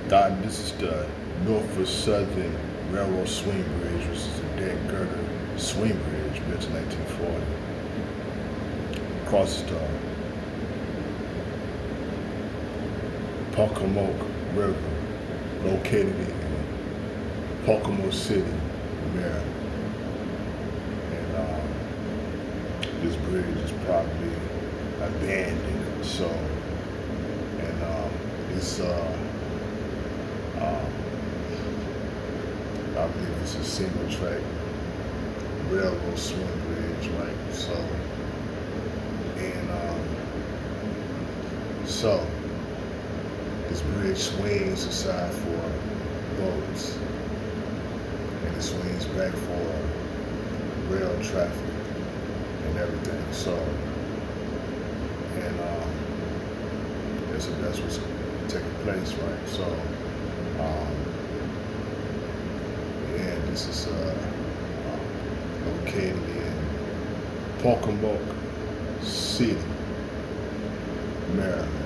This is the Norfolk Southern Railroad Swing Bridge, which is a dead girder swing bridge built in 1940. Crosses the Pocomoke River, located in Pocomoke City, Maryland. And this bridge is probably abandoned. So, and it's I believe it's a single track railroad swing bridge, right? So this bridge swings aside for boats, and it swings back for rail traffic and everything. So, and that's what's taking place, right? So, and this is located in Pocomoke City, Maryland.